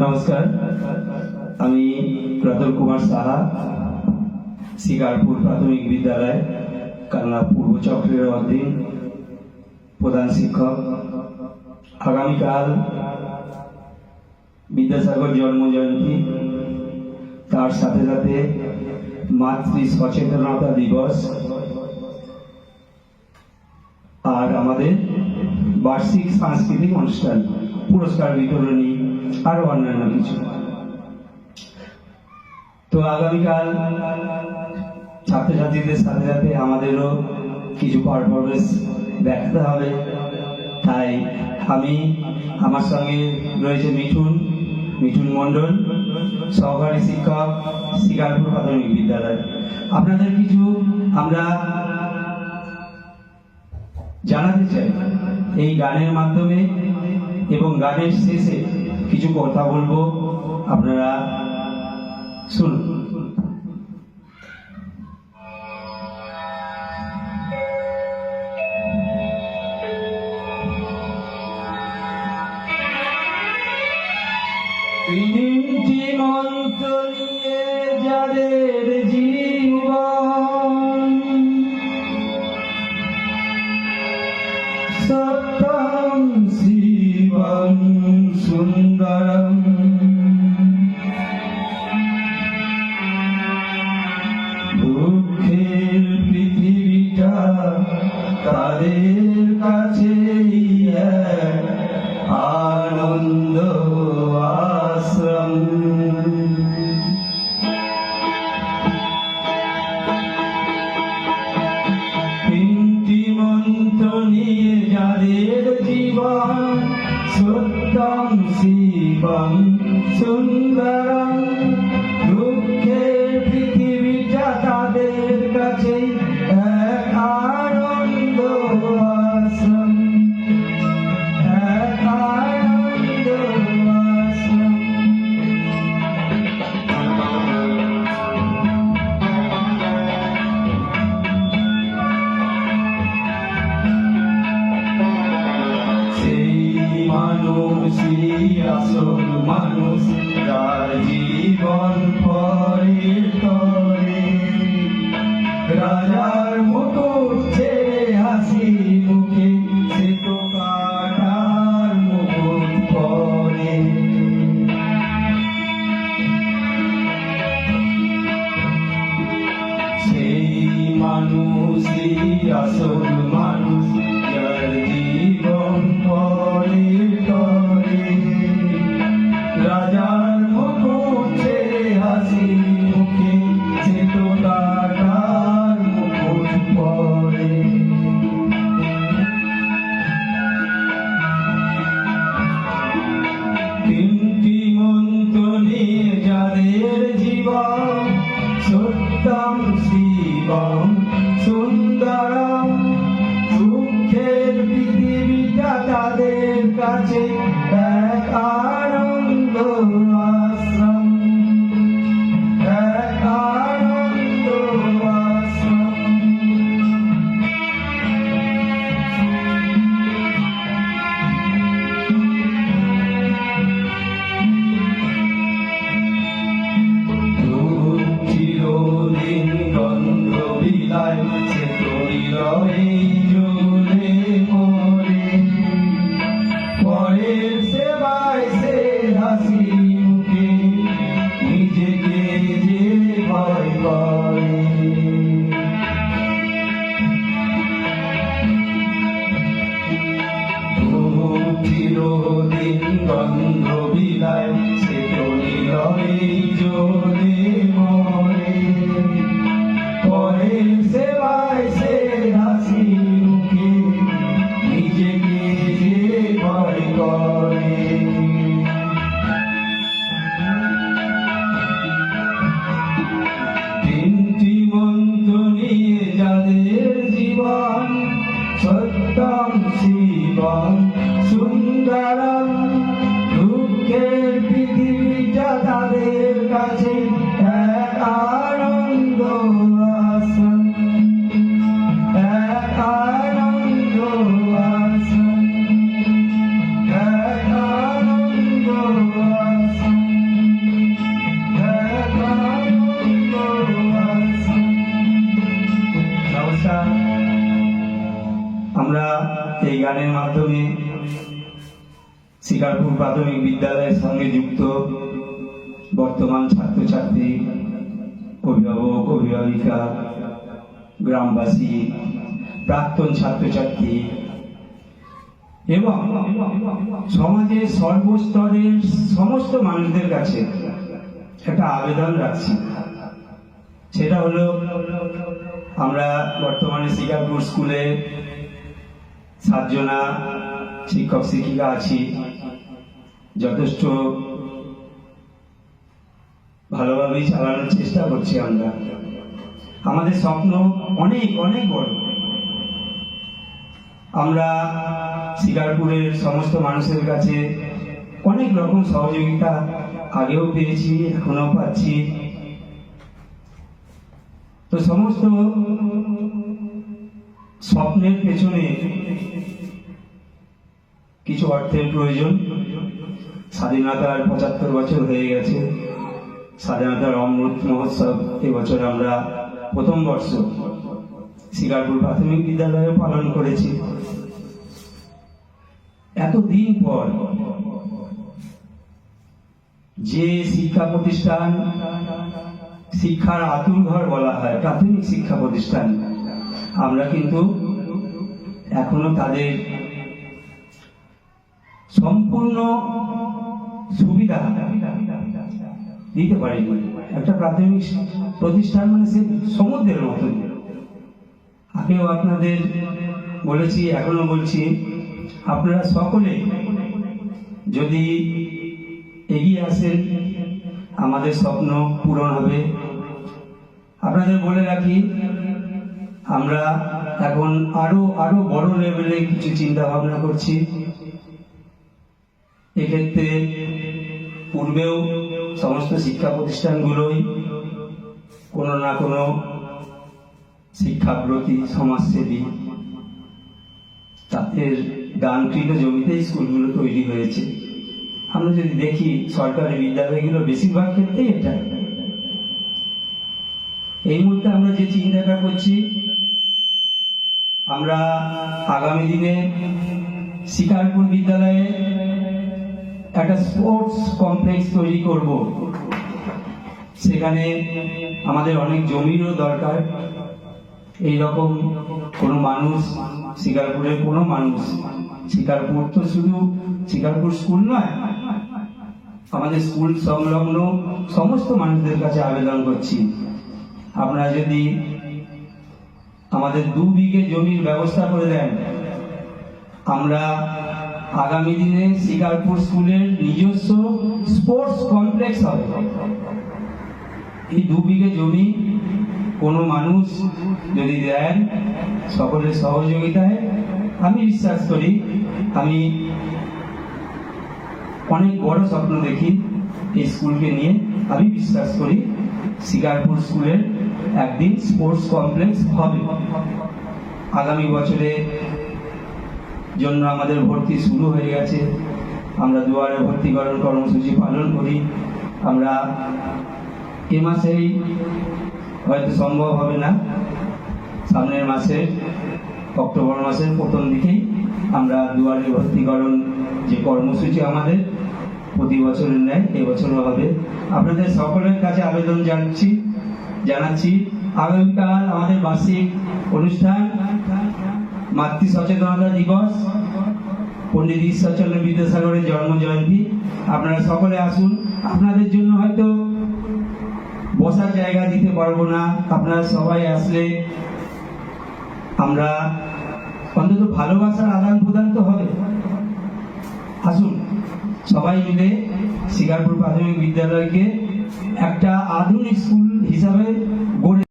নমস্কার, আমি প্রতুল কুমার সাহা, শিকারপুর প্রাথমিক বিদ্যালয়, কালনা পূর্ব চক্রের অধীন প্রধান শিক্ষক। আগামীকাল বিদ্যাসাগর জন্মজয়ন্তী, তার সাথে সাথে মাতৃ সচেতনতা দিবস আর আমাদের বার্ষিক সাংস্কৃতিক অনুষ্ঠান, পুরস্কার বিতরণী, আরো অন্যান্য কিছু। তো আগামীকাল ছাত্রছাত্রীদের সাথে সাথে আমাদেরও কিছু পারফরমেন্স দেখাতে হবে। তাই আমার সঙ্গে রয়েছে মিঠুন মণ্ডল, সহকারী শিক্ষক, শিকারপুর প্রাথমিক বিদ্যালয়। আপনাদের কিছু আমরা জানাতে চাই এই গানের মাধ্যমে, এবং গানের শেষে কিছু কথা বলবো, আপনারা শুনুন। তিনটি মন্ত্র নিয়ে যাদের জীবন, সত্যং শিবং সুন্দরম, দুঃখের পৃথিবীটা তাদের কাছে আনন্দ আশ্রম। তিনটি মন্ত্র নিয়ে যাদের জীবন, সত্যং শিবং সুন্দরম, দুঃখের পৃথিবীটা তাদের কাছে এক আনন্দ আশ্রম, এক আনন্দ আশ্রম। সেই মানুষই আসল মানুষ, যার জীবন পরের তরে, রাজার মুকুট ছেড়ে হাসি মুখে সে তো কাটার মুকুট পরে। সেই মানুষই আসল মানুষ, যার জীবন পরের তরে, রাজার মুকুট ছেড়ে হাসি মুখে সে তো কাটার মুকুট পরে। তিনটি মন্ত্র নিয়ে যাদের জীবন, সত্যং শিবং সুন্দরম, দুঃখের পৃথিবীটা তাদের কাছে এক আনন্দ আশ্রম, এক আনন্দ আশ্রম। চিরদিন গন্ধ বিলায় সে তো নীরবে জ্বলে মরে, পরের সেবায় সে হাসি মুখে নিজেকে যে ভয় করে। চিরদিন গন্ধ বিলায় সে তো নীরবে জ্বলে মরে, পরের সেবায় সে হাসি মুখে নিজেকে যে ভয় করে। তিনটি মন্ত্র নিয়ে যাদের জীবন, সত্যং শিবং সুন্দরম, দুঃখের পৃথিবীটা তাদের কাছে এক আনন্দ আশ্রম, এক আনন্দ আশ্রম, এক আনন্দ আশ্রম। শিকারপুর প্রাথমিক বিদ্যালয়ের সঙ্গে যুক্ত বর্তমান ছাত্রছাত্রী, অভিভাবক, অভিভাবিকা, গ্রামবাসী, প্রাক্তন ছাত্রছাত্রী এবং সমাজের সর্বস্তরের সমস্ত মানুষদের কাছে একটা আবেদন রাখছি। সেটা হলো, আমরা বর্তমানে শিকারপুর স্কুলে 7 জনা শিক্ষক শিক্ষিকা আছি। যথেষ্ট ভালোভাবেই চালানোর চেষ্টা করছি আমরা। আমাদের স্বপ্ন অনেক অনেক বড়। আমরা শিকারপুরের সমস্ত মানুষের কাছে অনেক রকম সহযোগিতা আগেও পেয়েছি, এখনো পাচ্ছি। তো সমস্ত স্বপ্নের পেছনে কিছু অর্থের প্রয়োজন। স্বাধীনতার 75 বছর হয়ে গেছে। স্বাধীনতার অমৃত মহোৎসব এবছর আমরা প্রথম বর্ষ শিকারপুর প্রাথমিক বিদ্যালয়ে পালন করেছি। এতদিন পর যে শিক্ষা প্রতিষ্ঠান, শিক্ষার আতুর ঘর বলা হয় প্রাথমিক শিক্ষা প্রতিষ্ঠান, আমরা কিন্তু এখনো তাদের সম্পূর্ণ সুবিধা দিতে পারিনি। একটা প্রাথমিক প্রতিষ্ঠান মানে সে সমুদ্রের মতো। আগেও আপনাদের বলেছি, এখনো বলছি, আপনারা সকলে যদি এগিয়ে আসেন আমাদের স্বপ্ন পূরণ হবে। আপনাদের বলে রাখি, আমরা এখন আরো বড় লেভেলে কিছু চিন্তা ভাবনা করছি। এক্ষেত্রে পূর্বেও সমস্ত শিক্ষা প্রতিষ্ঠানগুলোই কোনো না কোনো শিক্ষাব্রতী সমাজসেবী তাদের দানকৃত জমিতেই স্কুলগুলো তৈরি হয়েছে। আমরা যদি দেখি সরকারি বিদ্যালয়গুলো বেশিরভাগ ক্ষেত্রেই এটা। এই মুহূর্তে আমরা যে চিন্তাটা করছি, আমরা আগামী দিনে শিকারপুর বিদ্যালয়ে একটা স্পোর্টস কমপ্লেক্স তৈরি করব। সেখানে আমাদের অনেক জমিরও দরকার। এই রকম কোনো মানুষ, শিকারপুরের কোনো মানুষ, শিকারপুর তো শুধু শিকারপুর স্কুল নয়, আমাদের স্কুল সংলগ্ন সমস্ত মানুষদের কাছে আবেদন করছি, আপনারা যদি আমাদের 2 বিঘে জমির ব্যবস্থা করে দেন, আমরা আগামী দিনে শিকারপুর স্কুলের নিজস্ব স্পোর্টস কমপ্লেক্স হবে। এই 2 বিঘে জমি কোনো মানুষ যদি দেন সকলের সহযোগিতায়, আমি বিশ্বাস করি, আমি অনেক বড় স্বপ্ন দেখি এই স্কুলকে নিয়ে। আমি বিশ্বাস করি শিকারপুর স্কুলের একদিন স্পোর্টস কমপ্লেক্স হবে। আগামী বছরে জন্য আমাদের ভর্তি শুরু হয়ে গেছে। আমরা দুয়ারে ভর্তিকরণ কর্মসূচি পালন করি। আমরা এ মাসেই হয়তো সম্ভব হবে না, সামনের মাসে অক্টোবর মাসের প্রথম দিকেই আমরা দুয়ারে ভর্তিকরণ যে কর্মসূচি আমাদের প্রতি বছরের ন্যায় এবছরও হবে। আপনাদের সকলের কাছে আবেদন জানাচ্ছি আগামীকাল আমাদের বার্ষিক অনুষ্ঠান মাতৃ সচেতনতা দিবস, পণ্ডিত ঈশ্বরচন্দ্র বিদ্যাসাগরের জন্ম জয়ন্তী। আপনারা সকলে আসুন। আপনাদের জন্য হয়তো বসার জায়গা দিতে পারবো না, আপনারা সবাই আসলে আমরা অন্তত ভালোবাসার আদান প্রদান তো হবে। আসুন সবাই মিলে শিকারপুর প্রাথমিক বিদ্যালয়কে একটা আধুনিক স্কুল হিসাবে গড়ে